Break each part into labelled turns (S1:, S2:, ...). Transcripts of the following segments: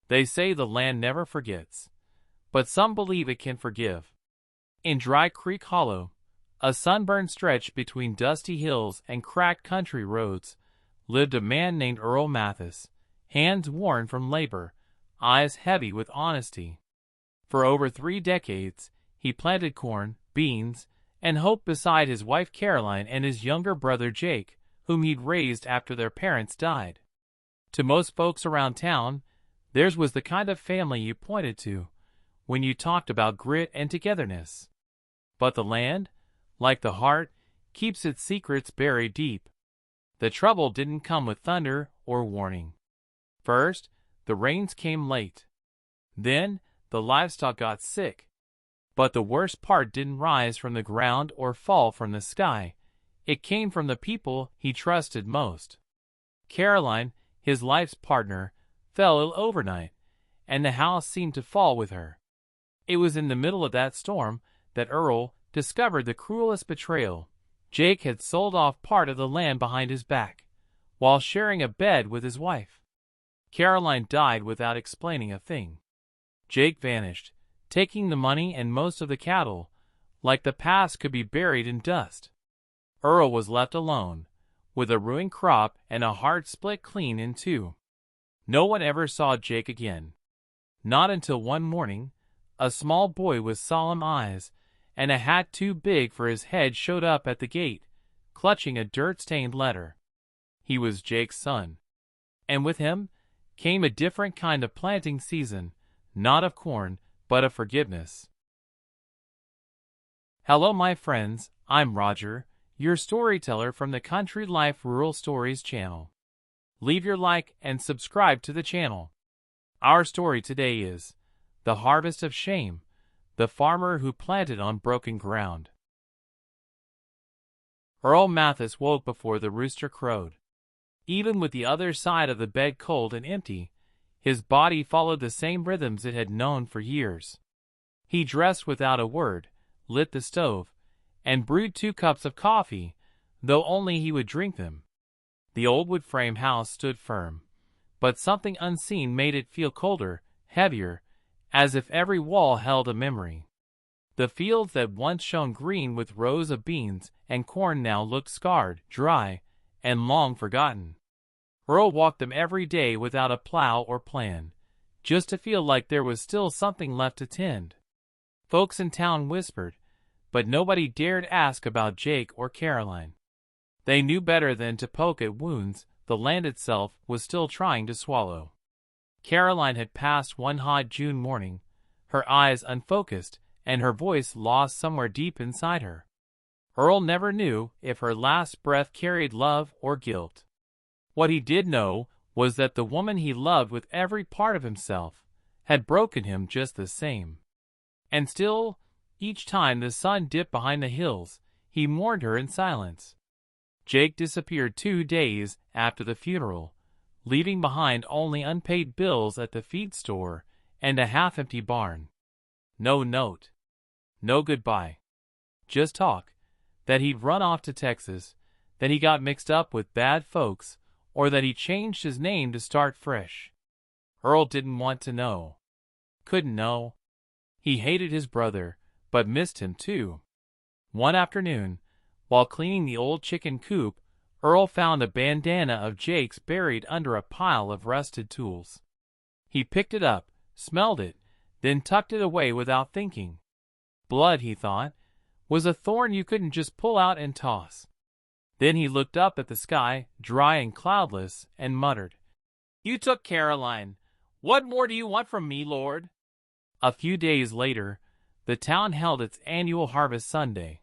S1: They say the land never forgets, but some believe it can forgive. In Dry Creek Hollow, a sunburned stretch between dusty hills and cracked country roads, lived a man named Earl Mathis, hands worn from labor, eyes heavy with honesty. For over 3 decades, he planted corn, beans, and hope beside his wife Caroline and his younger brother Jake, whom he'd raised after their parents died. To most folks around town, theirs was the kind of family you pointed to when you talked about grit and togetherness. But the land, like the heart, keeps its secrets buried deep. The trouble didn't come with thunder or warning. First, the rains came late. Then, the livestock got sick. But the worst part didn't rise from the ground or fall from the sky. It came from the people he trusted most. Caroline, his life's partner, fell ill overnight, and the house seemed to fall with her. It was in the middle of that storm that Earl discovered the cruelest betrayal. Jake had sold off part of the land behind his back, while sharing a bed with his wife. Caroline died without explaining a thing. Jake vanished, taking the money and most of the cattle, like the past could be buried in dust. Earl was left alone, with a ruined crop and a heart split clean in two. No one ever saw Jake again. Not until one morning, a small boy with solemn eyes and a hat too big for his head showed up at the gate, clutching a dirt-stained letter. He was Jake's son. And with him came a different kind of planting season, not of corn, but of forgiveness. Hello my friends, I'm Roger, your storyteller from the Country Life Rural Stories channel. Leave your like and subscribe to the channel. Our story today is The Harvest of Shame, the farmer who planted on broken ground. Earl Mathis woke before the rooster crowed. Even with the other side of the bed cold and empty, his body followed the same rhythms it had known for years. He dressed without a word, lit the stove, and brewed 2 cups of coffee, though only he would drink them. The old wood-frame house stood firm, but something unseen made it feel colder, heavier, as if every wall held a memory. The fields that once shone green with rows of beans and corn now looked scarred, dry, and long forgotten. Earl walked them every day without a plow or plan, just to feel like there was still something left to tend. Folks in town whispered, but nobody dared ask about Jake or Caroline. They knew better than to poke at wounds the land itself was still trying to swallow. Caroline had passed one hot June morning, her eyes unfocused and her voice lost somewhere deep inside her. Earl never knew if her last breath carried love or guilt. What he did know was that the woman he loved with every part of himself had broken him just the same. And still, each time the sun dipped behind the hills, he mourned her in silence. Jake disappeared 2 days after the funeral, leaving behind only unpaid bills at the feed store and a half-empty barn. No note. No goodbye. Just talk, that he'd run off to Texas, that he got mixed up with bad folks, or that he changed his name to start fresh. Earl didn't want to know. Couldn't know. He hated his brother, but missed him too. One afternoon, while cleaning the old chicken coop, Earl found a bandana of Jake's buried under a pile of rusted tools. He picked it up, smelled it, then tucked it away without thinking. Blood, he thought, was a thorn you couldn't just pull out and toss. Then he looked up at the sky, dry and cloudless, and muttered, "You took Caroline. What more do you want from me, Lord?" A few days later, the town held its annual Harvest Sunday.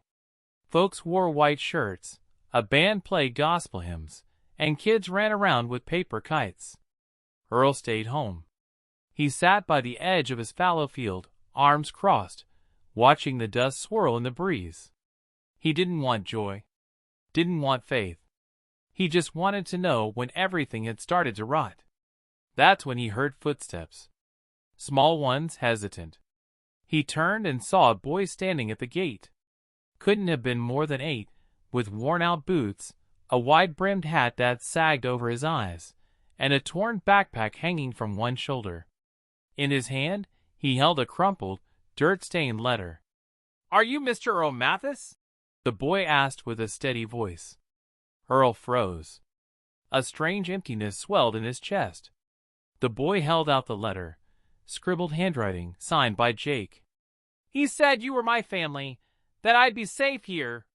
S1: Folks wore white shirts, a band played gospel hymns, and kids ran around with paper kites. Earl stayed home. He sat by the edge of his fallow field, arms crossed, watching the dust swirl in the breeze. He didn't want joy, didn't want faith. He just wanted to know when everything had started to rot. That's when he heard footsteps. Small ones, hesitant. He turned and saw a boy standing at the gate. Couldn't have been more than 8, with worn-out boots, a wide-brimmed hat that sagged over his eyes, and a torn backpack hanging from one shoulder. In his hand, he held a crumpled, dirt-stained letter. "Are you Mr. Earl Mathis?" the boy asked with a steady voice. Earl froze. A strange emptiness swelled in his chest. The boy held out the letter, scribbled handwriting, signed by Jake. "He said you were my family, that I'd be safe here."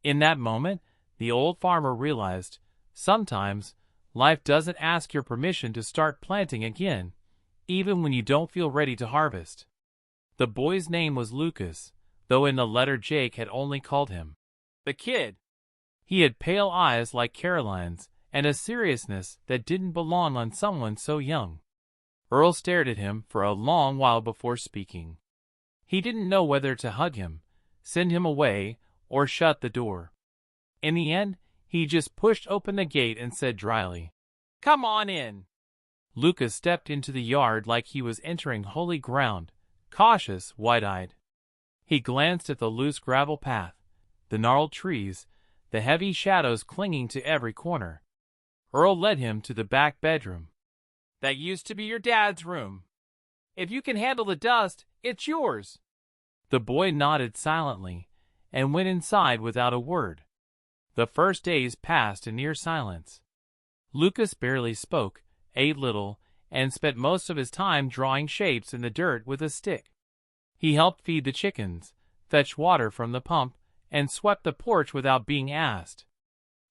S1: In that moment, the old farmer realized, sometimes, life doesn't ask your permission to start planting again, even when you don't feel ready to harvest. The boy's name was Lucas, though in the letter Jake had only called him the kid. He had pale eyes like Caroline's, and a seriousness that didn't belong on someone so young. Earl stared at him for a long while before speaking. He didn't know whether to hug him, send him away, or shut the door. In the end, he just pushed open the gate and said dryly, "Come on in." Lucas stepped into the yard like he was entering holy ground, cautious, wide-eyed. He glanced at the loose gravel path, the gnarled trees, the heavy shadows clinging to every corner. Earl led him to the back bedroom. "That used to be your dad's room. If you can handle the dust, it's yours." The boy nodded silently and went inside without a word. The first days passed in near silence. Lucas barely spoke, ate little, and spent most of his time drawing shapes in the dirt with a stick. He helped feed the chickens, fetch water from the pump, and swept the porch without being asked.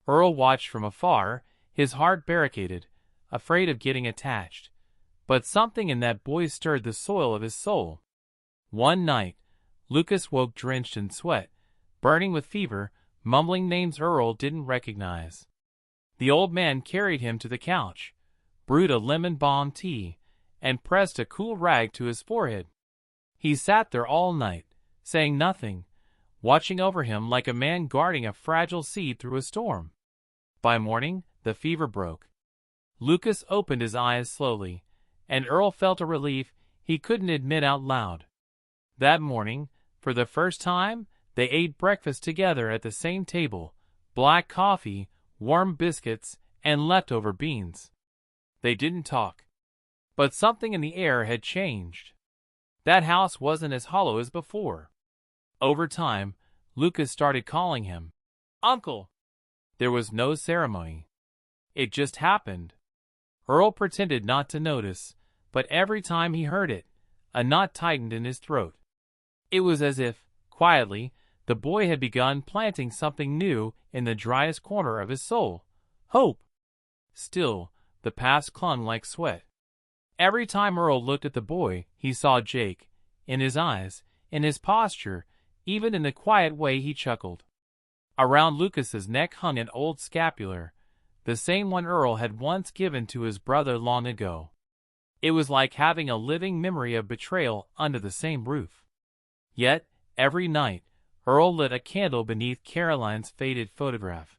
S1: Earl watched from afar, his heart barricaded, afraid of getting attached. But something in that boy stirred the soil of his soul. One night, Lucas woke drenched in sweat, burning with fever, mumbling names Earl didn't recognize. The old man carried him to the couch, brewed a lemon balm tea, and pressed a cool rag to his forehead. He sat there all night, saying nothing, watching over him like a man guarding a fragile seed through a storm. By morning, the fever broke. Lucas opened his eyes slowly, and Earl felt a relief he couldn't admit out loud. That morning, for the first time, they ate breakfast together at the same table, black coffee, warm biscuits, and leftover beans. They didn't talk. But something in the air had changed. That house wasn't as hollow as before. Over time, Lucas started calling him Uncle. There was no ceremony. It just happened. Earl pretended not to notice, but every time he heard it, a knot tightened in his throat. It was as if, quietly, the boy had begun planting something new in the driest corner of his soul. Hope. Still, the past clung like sweat. Every time Earl looked at the boy, he saw Jake, in his eyes, in his posture, even in the quiet way he chuckled. Around Lucas's neck hung an old scapular, the same one Earl had once given to his brother long ago. It was like having a living memory of betrayal under the same roof. Yet, every night, Earl lit a candle beneath Caroline's faded photograph.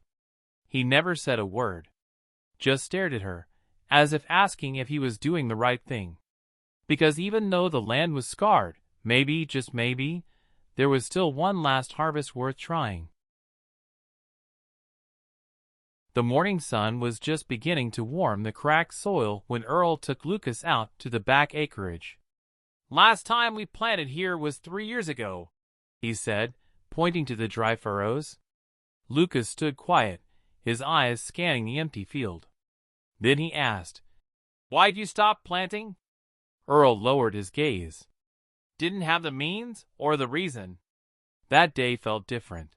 S1: He never said a word, just stared at her, as if asking if he was doing the right thing. Because even though the land was scarred, maybe, just maybe, there was still one last harvest worth trying. The morning sun was just beginning to warm the cracked soil when Earl took Lucas out to the back acreage. "Last time we planted here was 3 years ago," he said, pointing to the dry furrows. Lucas stood quiet, his eyes scanning the empty field. Then he asked, "Why'd you stop planting?" Earl lowered his gaze. "Didn't have the means or the reason?" That day felt different.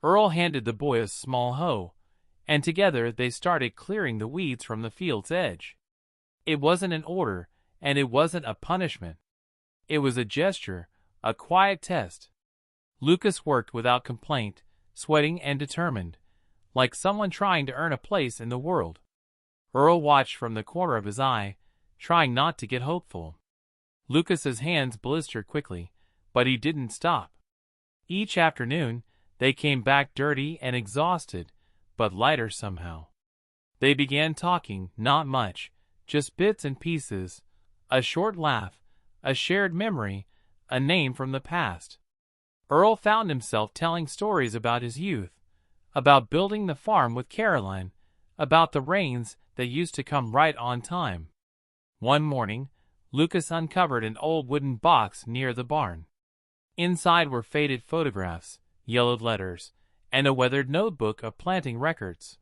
S1: Earl handed the boy a small hoe, and together they started clearing the weeds from the field's edge. It wasn't an order, and it wasn't a punishment. It was a gesture, a quiet test. Lucas worked without complaint, sweating and determined, like someone trying to earn a place in the world. Earl watched from the corner of his eye, trying not to get hopeful. Lucas's hands blistered quickly, but he didn't stop. Each afternoon, they came back dirty and exhausted, but lighter somehow. They began talking, not much, just bits and pieces, a short laugh, a shared memory, a name from the past. Earl found himself telling stories about his youth, about building the farm with Caroline, about the rains that used to come right on time. One morning, Lucas uncovered an old wooden box near the barn. Inside were faded photographs, yellowed letters, and a weathered notebook of planting records.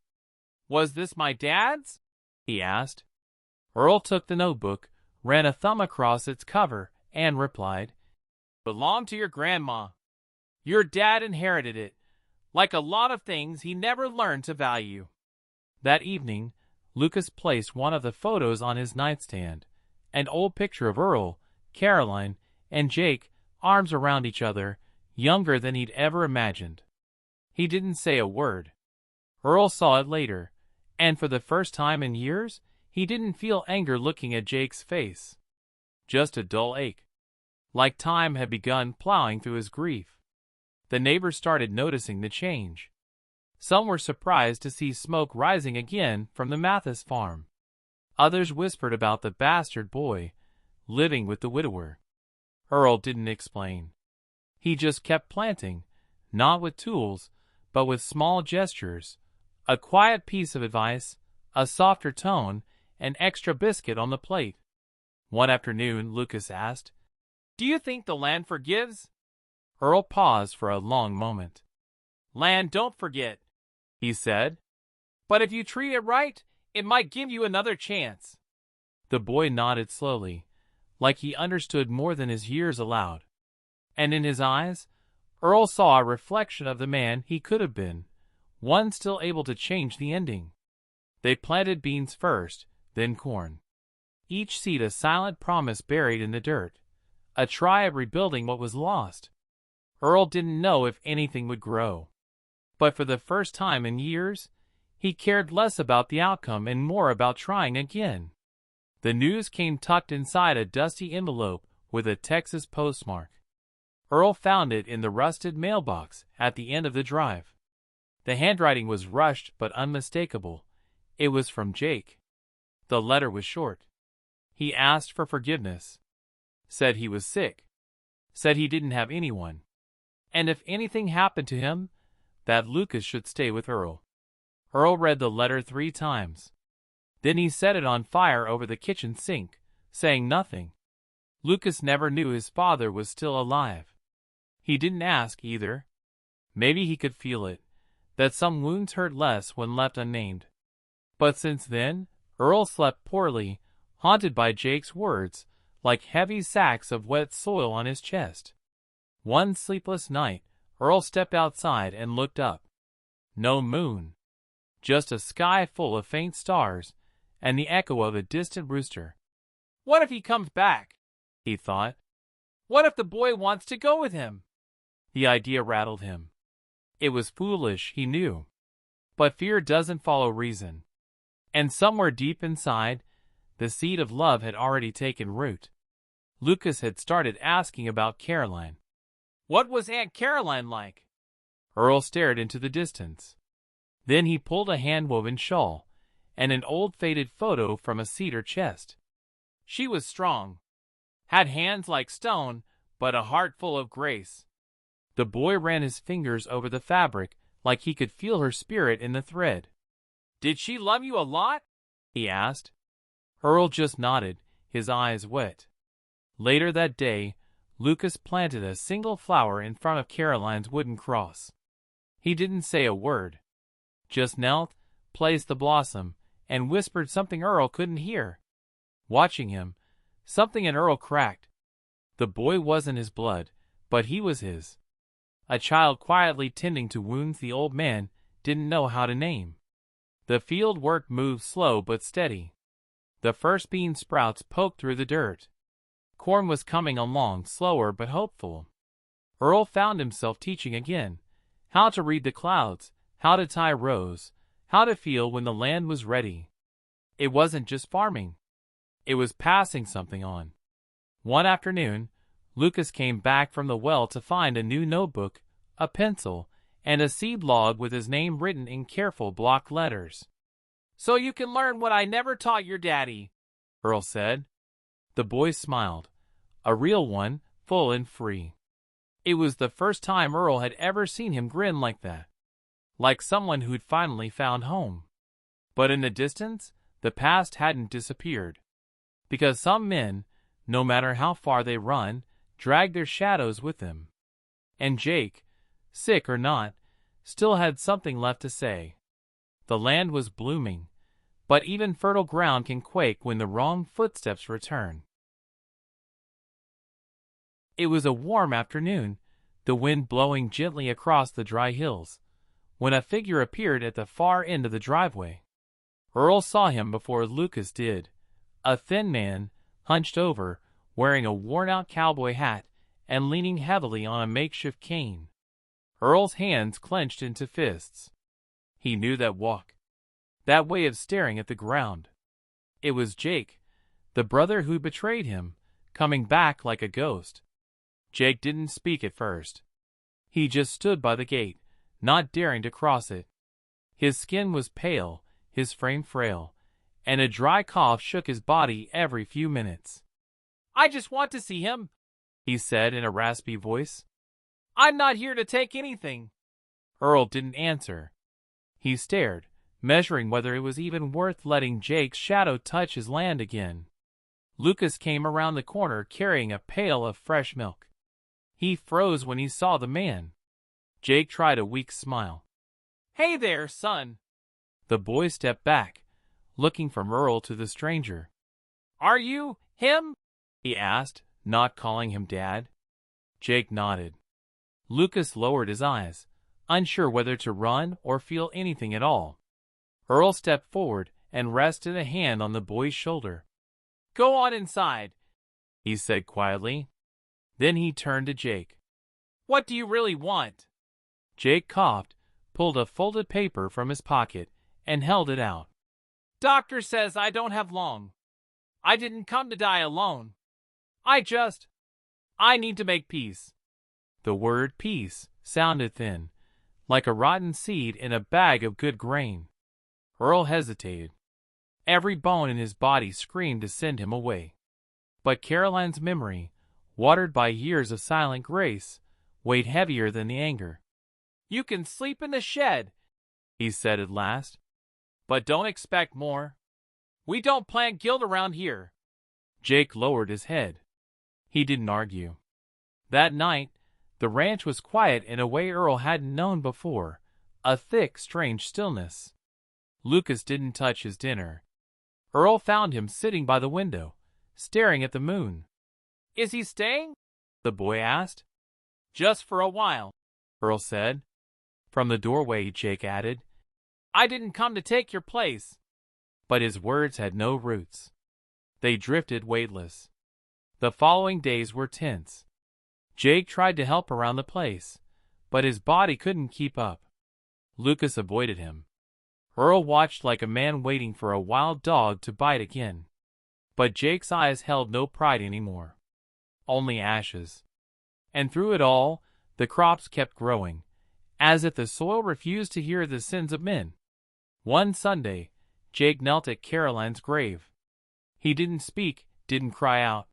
S1: "Was this my dad's?" he asked. Earl took the notebook, ran a thumb across its cover, and replied, "Belonged to your grandma. Your dad inherited it. Like a lot of things he never learned to value." That evening, Lucas placed one of the photos on his nightstand, an old picture of Earl, Caroline, and Jake, arms around each other, younger than he'd ever imagined. He didn't say a word. Earl saw it later, and for the first time in years, he didn't feel anger looking at Jake's face. Just a dull ache. Like time had begun plowing through his grief. The neighbors started noticing the change. Some were surprised to see smoke rising again from the Mathis farm. Others whispered about the bastard boy living with the widower. Earl didn't explain. He just kept planting, not with tools, but with small gestures, a quiet piece of advice, a softer tone, an extra biscuit on the plate. One afternoon, Lucas asked, "Do you think the land forgives?" Earl paused for a long moment. "Land don't forget," he said. "But if you treat it right, it might give you another chance." The boy nodded slowly, like he understood more than his years allowed. And in his eyes, Earl saw a reflection of the man he could have been, one still able to change the ending. They planted beans first, then corn. Each seed a silent promise buried in the dirt, a try at rebuilding what was lost. Earl didn't know if anything would grow. But for the first time in years, he cared less about the outcome and more about trying again. The news came tucked inside a dusty envelope with a Texas postmark. Earl found it in the rusted mailbox at the end of the drive. The handwriting was rushed but unmistakable. It was from Jake. The letter was short. He asked for forgiveness. Said he was sick. Said he didn't have anyone. And if anything happened to him, that Lucas should stay with Earl. Earl read the letter 3 times. Then he set it on fire over the kitchen sink, saying nothing. Lucas never knew his father was still alive. He didn't ask either. Maybe he could feel it, that some wounds hurt less when left unnamed. But since then, Earl slept poorly, haunted by Jake's words, like heavy sacks of wet soil on his chest. One sleepless night, Earl stepped outside and looked up. No moon. Just a sky full of faint stars, and the echo of a distant rooster. "What if he comes back?" he thought. "What if the boy wants to go with him?" The idea rattled him. It was foolish, he knew. But fear doesn't follow reason. And somewhere deep inside, the seed of love had already taken root. Lucas had started asking about Caroline. What was Aunt Caroline like? Earl stared into the distance. Then he pulled a hand-woven shawl and an old faded photo from a cedar chest. She was strong, had hands like stone, but a heart full of grace. The boy ran his fingers over the fabric like he could feel her spirit in the thread. "Did she love you a lot?" he asked. Earl just nodded, his eyes wet. Later that day, Lucas planted a single flower in front of Caroline's wooden cross. He didn't say a word. Just knelt, placed the blossom, and whispered something Earl couldn't hear. Watching him, something in Earl cracked. The boy wasn't his blood, but he was his. A child quietly tending to wounds the old man didn't know how to name. The field work moved slow but steady. The first bean sprouts poked through the dirt. Corn was coming along slower but hopeful. Earl found himself teaching again, how to read the clouds, how to tie rows, how to feel when the land was ready. It wasn't just farming. It was passing something on. One afternoon, Lucas came back from the well to find a new notebook, a pencil, and a seed log with his name written in careful block letters. "So you can learn what I never taught your daddy," Earl said. The boy smiled, a real one, full and free. It was the first time Earl had ever seen him grin like that, like someone who'd finally found home. But in the distance, the past hadn't disappeared. Because some men, no matter how far they run, drag their shadows with them. And Jake, sick or not, still had something left to say. The land was blooming, but even fertile ground can quake when the wrong footsteps return. It was a warm afternoon, the wind blowing gently across the dry hills, when a figure appeared at the far end of the driveway. Earl saw him before Lucas did, a thin man, hunched over, wearing a worn-out cowboy hat and leaning heavily on a makeshift cane. Earl's hands clenched into fists. He knew that walk, that way of staring at the ground. It was Jake, the brother who betrayed him, coming back like a ghost. Jake didn't speak at first. He just stood by the gate, not daring to cross it. His skin was pale, his frame frail, and a dry cough shook his body every few minutes. "I just want to see him," he said in a raspy voice. "I'm not here to take anything." Earl didn't answer. He stared, measuring whether it was even worth letting Jake's shadow touch his land again. Lucas came around the corner carrying a pail of fresh milk. He froze when he saw the man. Jake tried a weak smile. "Hey there, son." The boy stepped back, looking from Earl to the stranger. "Are you him?" he asked, not calling him Dad. Jake nodded. Lucas lowered his eyes, unsure whether to run or feel anything at all. Earl stepped forward and rested a hand on the boy's shoulder. "Go on inside," he said quietly. Then he turned to Jake. "What do you really want?" Jake coughed, pulled a folded paper from his pocket, and held it out. "Doctor says I don't have long. I didn't come to die alone. I need to make peace." The word peace sounded thin, like a rotten seed in a bag of good grain. Earl hesitated. Every bone in his body screamed to send him away. But Caroline's memory, watered by years of silent grace, weighed heavier than the anger. "You can sleep in the shed," he said at last. "But don't expect more. We don't plant guilt around here." Jake lowered his head. He didn't argue. That night, the ranch was quiet in a way Earl hadn't known before, a thick, strange stillness. Lucas didn't touch his dinner. Earl found him sitting by the window, staring at the moon. "Is he staying?" the boy asked. "Just for a while," Earl said. From the doorway, Jake added, "I didn't come to take your place." But his words had no roots. They drifted weightless. The following days were tense. Jake tried to help around the place, but his body couldn't keep up. Lucas avoided him. Earl watched like a man waiting for a wild dog to bite again. But Jake's eyes held no pride anymore. Only ashes. And through it all, the crops kept growing, as if the soil refused to hear the sins of men. One Sunday, Jake knelt at Caroline's grave. He didn't speak, didn't cry out,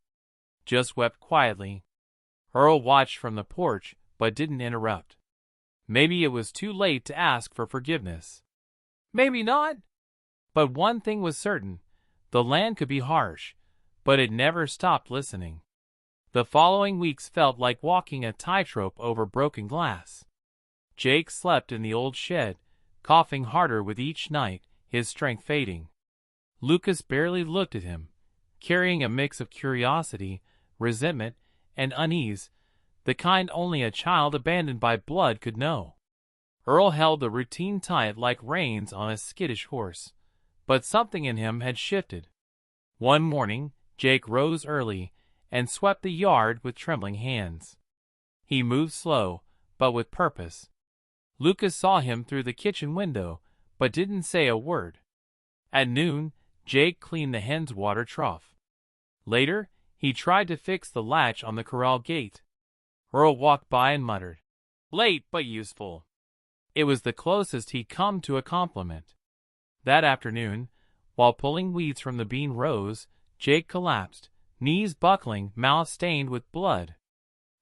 S1: just wept quietly. Earl watched from the porch, but didn't interrupt. Maybe it was too late to ask for forgiveness. Maybe not. But one thing was certain. The land could be harsh, but it never stopped listening. The following weeks felt like walking a tightrope over broken glass. Jake slept in the old shed, coughing harder with each night, his strength fading. Lucas barely looked at him, carrying a mix of curiosity, resentment, and unease, the kind only a child abandoned by blood could know. Earl held the routine tight like reins on a skittish horse, but something in him had shifted. One morning, Jake rose early and swept the yard with trembling hands. He moved slow, but with purpose. Lucas saw him through the kitchen window, but didn't say a word. At noon, Jake cleaned the hen's water trough. Later, he tried to fix the latch on the corral gate. Earl walked by and muttered, "Late but useful." It was the closest he'd come to a compliment. That afternoon, while pulling weeds from the bean rows, Jake collapsed, knees buckling, mouth stained with blood.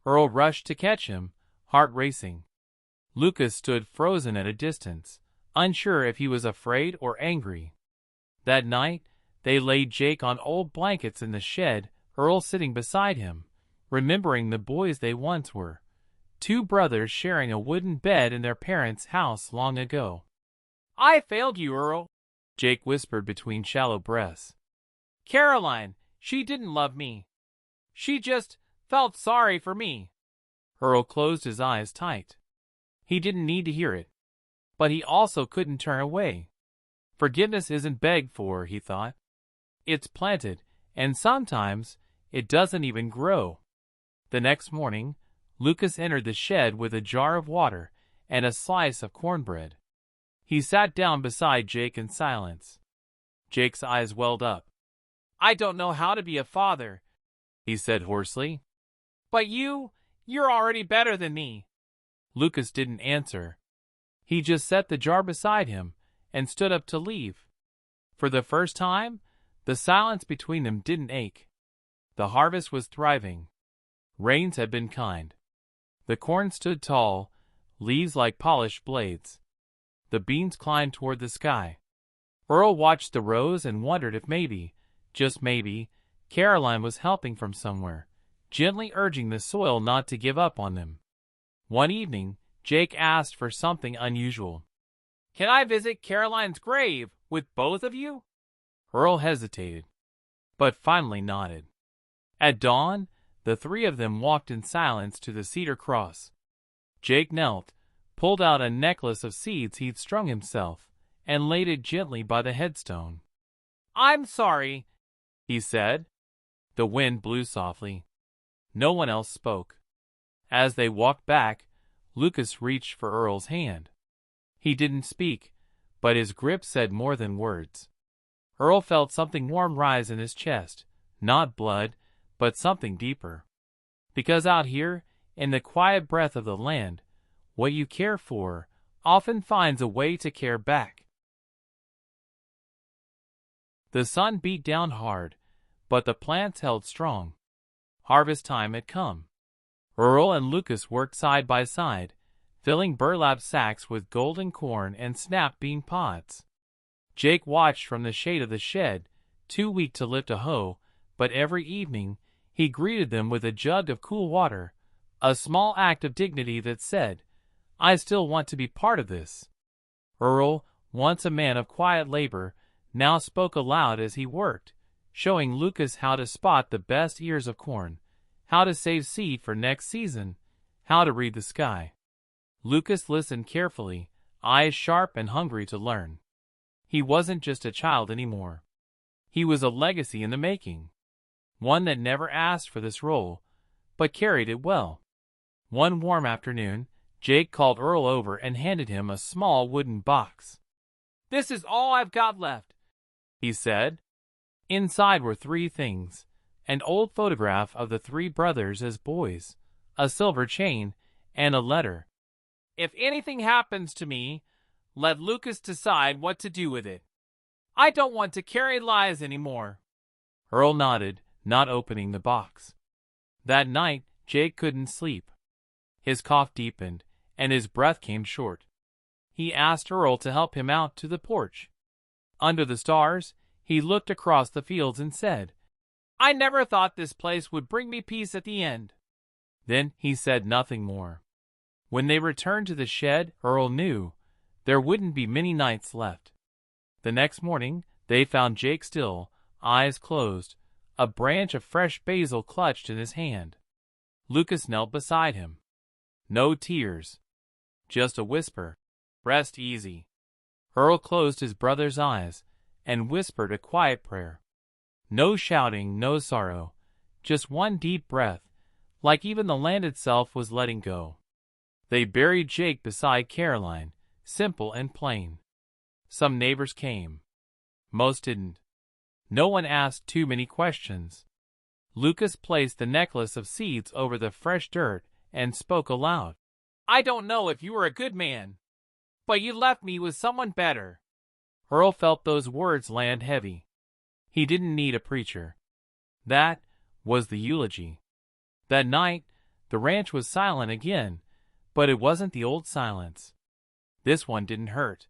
S1: Earl rushed to catch him, heart racing. Lucas stood frozen at a distance, unsure if he was afraid or angry. That night, they laid Jake on old blankets in the shed, Earl sitting beside him, remembering the boys they once were, two brothers sharing a wooden bed in their parents' house long ago. "I failed you, Earl," Jake whispered between shallow breaths. "Caroline, she didn't love me. She just felt sorry for me." Earl closed his eyes tight. He didn't need to hear it, but he also couldn't turn away. Forgiveness isn't begged for, he thought. It's planted, and sometimes it doesn't even grow. The next morning, Lucas entered the shed with a jar of water and a slice of cornbread. He sat down beside Jake in silence. Jake's eyes welled up. "I don't know how to be a father," he said hoarsely. "But you're already better than me." Lucas didn't answer. He just set the jar beside him and stood up to leave. For the first time, the silence between them didn't ache. The harvest was thriving. Rains had been kind. The corn stood tall, leaves like polished blades. The beans climbed toward the sky. Earl watched the rows and wondered if maybe, just maybe, Caroline was helping from somewhere, gently urging the soil not to give up on them. One evening, Jake asked for something unusual. "Can I visit Caroline's grave with both of you?" Earl hesitated, but finally nodded. At dawn, the three of them walked in silence to the cedar cross. Jake knelt, pulled out a necklace of seeds he'd strung himself, and laid it gently by the headstone. "I'm sorry," he said. The wind blew softly. No one else spoke. As they walked back, Lucas reached for Earl's hand. He didn't speak, but his grip said more than words. Earl felt something warm rise in his chest, not blood, but something deeper. Because out here, in the quiet breath of the land, what you care for often finds a way to care back. The sun beat down hard, but the plants held strong. Harvest time had come. Earl and Lucas worked side by side, filling burlap sacks with golden corn and snap bean pods. Jake watched from the shade of the shed, too weak to lift a hoe, but every evening he greeted them with a jug of cool water, a small act of dignity that said, "I still want to be part of this." Earl, once a man of quiet labor, now spoke aloud as he worked, showing Lucas how to spot the best ears of corn, how to save seed for next season, how to read the sky. Lucas listened carefully, eyes sharp and hungry to learn. He wasn't just a child anymore. He was a legacy in the making. One that never asked for this role, but carried it well. One warm afternoon, Jake called Earl over and handed him a small wooden box. "This is all I've got left," he said. Inside were three things: an old photograph of the three brothers as boys, a silver chain, and a letter. "If anything happens to me, let Lucas decide what to do with it. I don't want to carry lies anymore." Earl nodded, not opening the box. That night, Jake couldn't sleep. His cough deepened, and his breath came short. He asked Earl to help him out to the porch. Under the stars, he looked across the fields and said, "I never thought this place would bring me peace at the end." Then he said nothing more. When they returned to the shed, Earl knew there wouldn't be many nights left. The next morning, they found Jake still, eyes closed, a branch of fresh basil clutched in his hand. Lucas knelt beside him. No tears, just a whisper, "Rest easy." Earl closed his brother's eyes and whispered a quiet prayer. No shouting, no sorrow, just one deep breath, like even the land itself was letting go. They buried Jake beside Caroline, simple and plain. Some neighbors came. Most didn't. No one asked too many questions. Lucas placed the necklace of seeds over the fresh dirt and spoke aloud. "I don't know if you were a good man, but you left me with someone better." Earl felt those words land heavy. He didn't need a preacher. That was the eulogy. That night, the ranch was silent again, but it wasn't the old silence. This one didn't hurt.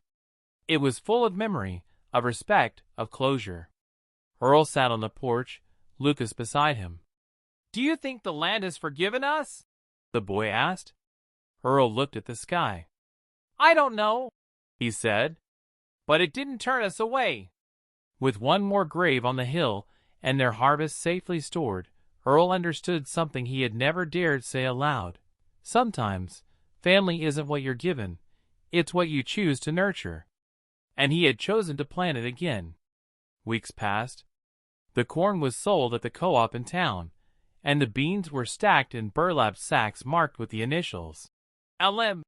S1: It was full of memory, of respect, of closure. Earl sat on the porch, Lucas beside him. "Do you think the land has forgiven us?" the boy asked. Earl looked at the sky. "I don't know," he said, "but it didn't turn us away." With one more grave on the hill and their harvest safely stored, Earl understood something he had never dared say aloud. Sometimes, family isn't what you're given, it's what you choose to nurture. And he had chosen to plant it again. Weeks passed. The corn was sold at the co-op in town, and the beans were stacked in burlap sacks marked with the initials. LM.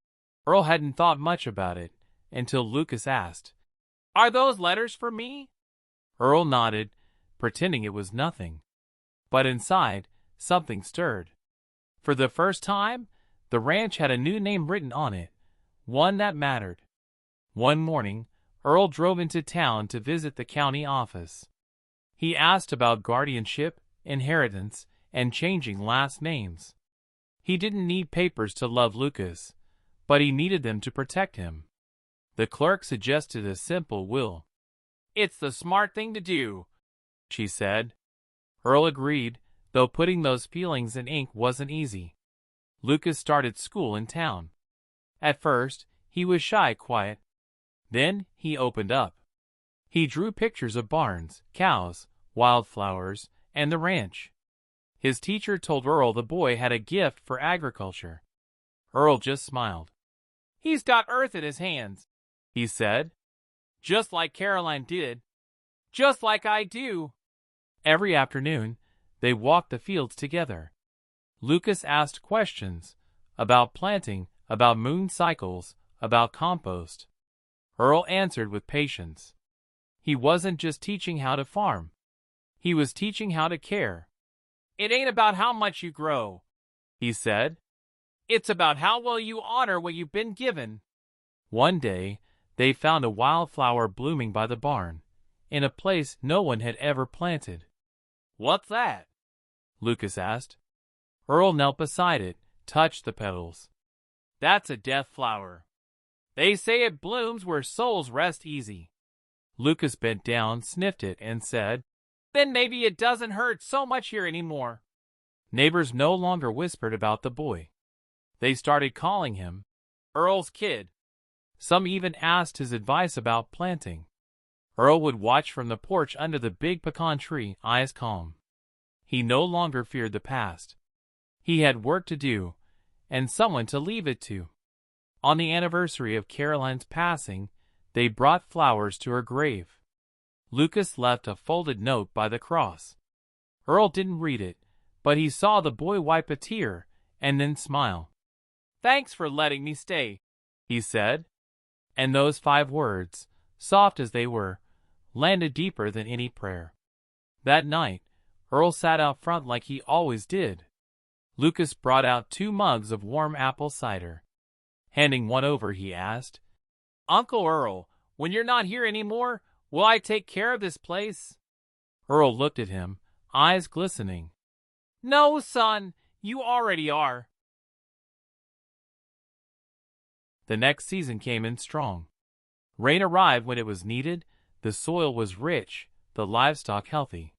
S1: Earl hadn't thought much about it until Lucas asked, "Are those letters for me?" Earl nodded, pretending it was nothing. But inside, something stirred. For the first time, the ranch had a new name written on it, one that mattered. One morning, Earl drove into town to visit the county office. He asked about guardianship, inheritance, and changing last names. He didn't need papers to love Lucas, but he needed them to protect him. The clerk suggested a simple will. "It's the smart thing to do," she said. Earl agreed, though putting those feelings in ink wasn't easy. Lucas started school in town. At first, he was shy, quiet. Then he opened up. He drew pictures of barns, cows, wildflowers, and the ranch. His teacher told Earl the boy had a gift for agriculture. Earl just smiled. "He's got earth in his hands," he said. "Just like Caroline did. Just like I do." Every afternoon, they walked the fields together. Lucas asked questions about planting, about moon cycles, about compost. Earl answered with patience. He wasn't just teaching how to farm. He was teaching how to care. "It ain't about how much you grow," he said. "It's about how well you honor what you've been given." One day, they found a wildflower blooming by the barn, in a place no one had ever planted. "What's that?" Lucas asked. Earl knelt beside it, touched the petals. "That's a death flower. They say it blooms where souls rest easy." Lucas bent down, sniffed it, and said, "Then maybe it doesn't hurt so much here anymore." Neighbors no longer whispered about the boy. They started calling him Earl's kid. Some even asked his advice about planting. Earl would watch from the porch under the big pecan tree, eyes calm. He no longer feared the past. He had work to do, and someone to leave it to. On the anniversary of Caroline's passing, they brought flowers to her grave. Lucas left a folded note by the cross. Earl didn't read it, but he saw the boy wipe a tear and then smile. "Thanks for letting me stay," he said. And those 5 words, soft as they were, landed deeper than any prayer. That night, Earl sat out front like he always did. Lucas brought out 2 mugs of warm apple cider. Handing one over, he asked, "Uncle Earl, when you're not here anymore, will I take care of this place?" Earl looked at him, eyes glistening. "No, son, you already are." The next season came in strong. Rain arrived when it was needed, the soil was rich, the livestock healthy.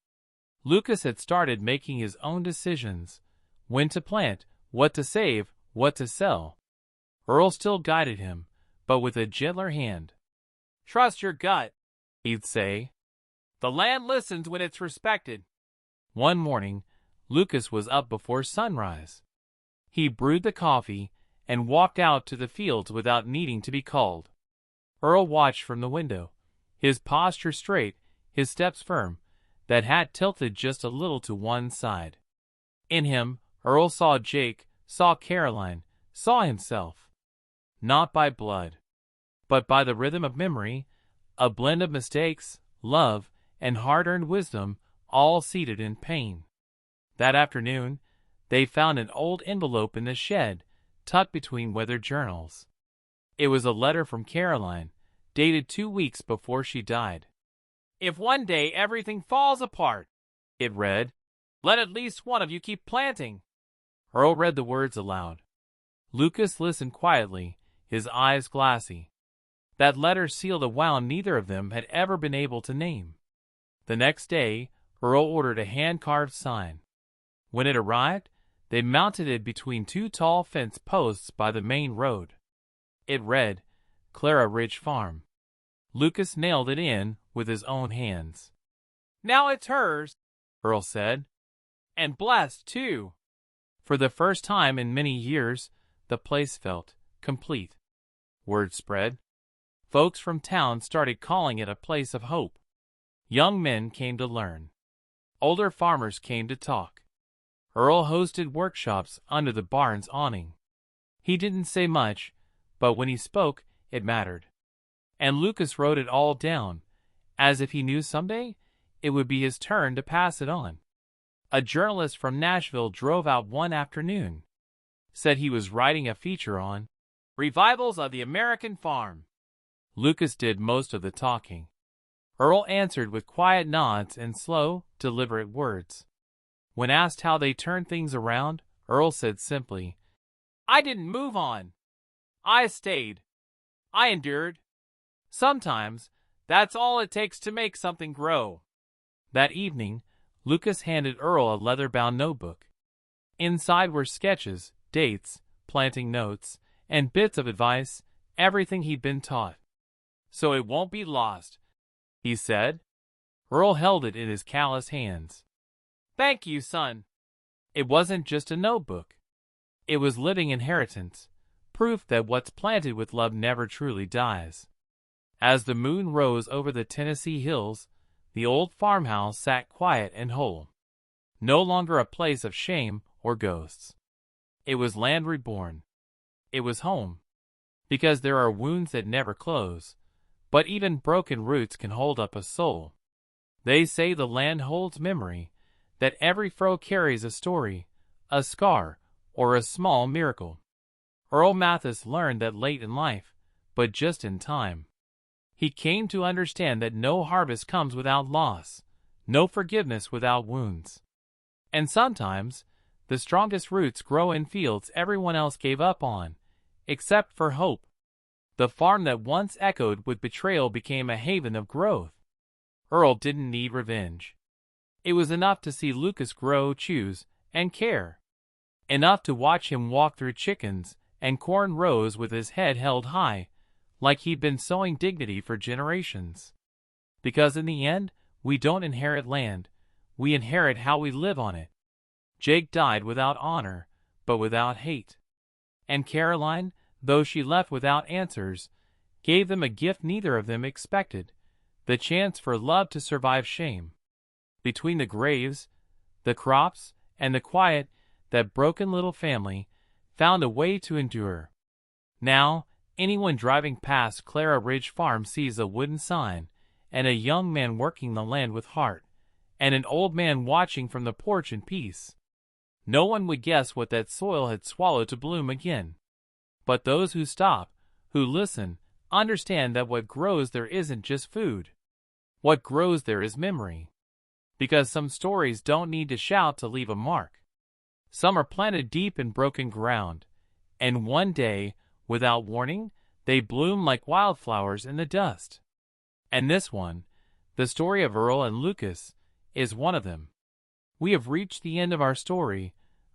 S1: Lucas had started making his own decisions, when to plant, what to save, what to sell. Earl still guided him, but with a gentler hand. "Trust your gut," he'd say. "The land listens when it's respected." One morning, Lucas was up before sunrise. He brewed the coffee and walked out to the fields without needing to be called. Earl watched from the window, his posture straight, his steps firm, that hat tilted just a little to one side. In him, Earl saw Jake, saw Caroline, saw himself. Not by blood, but by the rhythm of memory, a blend of mistakes, love, and hard-earned wisdom, all seated in pain. That afternoon, they found an old envelope in the shed, tucked between weathered journals. It was a letter from Caroline, dated 2 weeks before she died. "If one day everything falls apart," it read, "let at least one of you keep planting." Earl read the words aloud. Lucas listened quietly, his eyes glassy. That letter sealed a wound neither of them had ever been able to name. The next day, Earl ordered a hand-carved sign. When it arrived, they mounted it between two tall fence posts by the main road. It read, Clara Ridge Farm. Lucas nailed it in with his own hands. "Now it's hers," Earl said. "And blessed, too." For the first time in many years, the place felt complete. Word spread. Folks from town started calling it a place of hope. Young men came to learn. Older farmers came to talk. Earl hosted workshops under the barn's awning. He didn't say much, but when he spoke, it mattered. And Lucas wrote it all down, as if he knew someday it would be his turn to pass it on. A journalist from Nashville drove out one afternoon. Said he was writing a feature on Revivals of the American Farm. Lucas did most of the talking. Earl answered with quiet nods and slow, deliberate words. When asked how they turned things around, Earl said simply, "I didn't move on. I stayed. I endured. Sometimes, that's all it takes to make something grow." That evening, Lucas handed Earl a leather-bound notebook. Inside were sketches, dates, planting notes, and bits of advice, everything he'd been taught. "So it won't be lost," he said. Earl held it in his callous hands. "Thank you, son." It wasn't just a notebook. It was living inheritance, proof that what's planted with love never truly dies. As the moon rose over the Tennessee hills, the old farmhouse sat quiet and whole. No longer a place of shame or ghosts. It was land reborn. It was home. Because there are wounds that never close, but even broken roots can hold up a soul. They say the land holds memory, that every furrow carries a story, a scar, or a small miracle. Earl Mathis learned that late in life, but just in time. He came to understand that no harvest comes without loss, no forgiveness without wounds. And sometimes, the strongest roots grow in fields everyone else gave up on, except for hope. The farm that once echoed with betrayal became a haven of growth. Earl didn't need revenge. It was enough to see Lucas grow, choose, and care. Enough to watch him walk through chickens and corn rows with his head held high, like he'd been sowing dignity for generations. Because in the end, we don't inherit land, we inherit how we live on it. Jake died without honor, but without hate. And Caroline, though she left without answers, gave them a gift neither of them expected, the chance for love to survive shame. Between the graves, the crops, and the quiet, that broken little family found a way to endure. Now, anyone driving past Clara Ridge Farm sees a wooden sign, and a young man working the land with heart, and an old man watching from the porch in peace. No one would guess what that soil had swallowed to bloom again. But those who stop, who listen, understand that what grows there isn't just food. What grows there is memory. Because some stories don't need to shout to leave a mark. Some are planted deep in broken ground, and one day, without warning, they bloom like wildflowers in the dust. And this one, the story of Earl and Lucas, is one of them. We have reached the end of our story.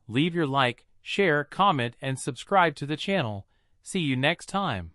S1: Leave your like, share, comment, and subscribe to the channel. See you next time.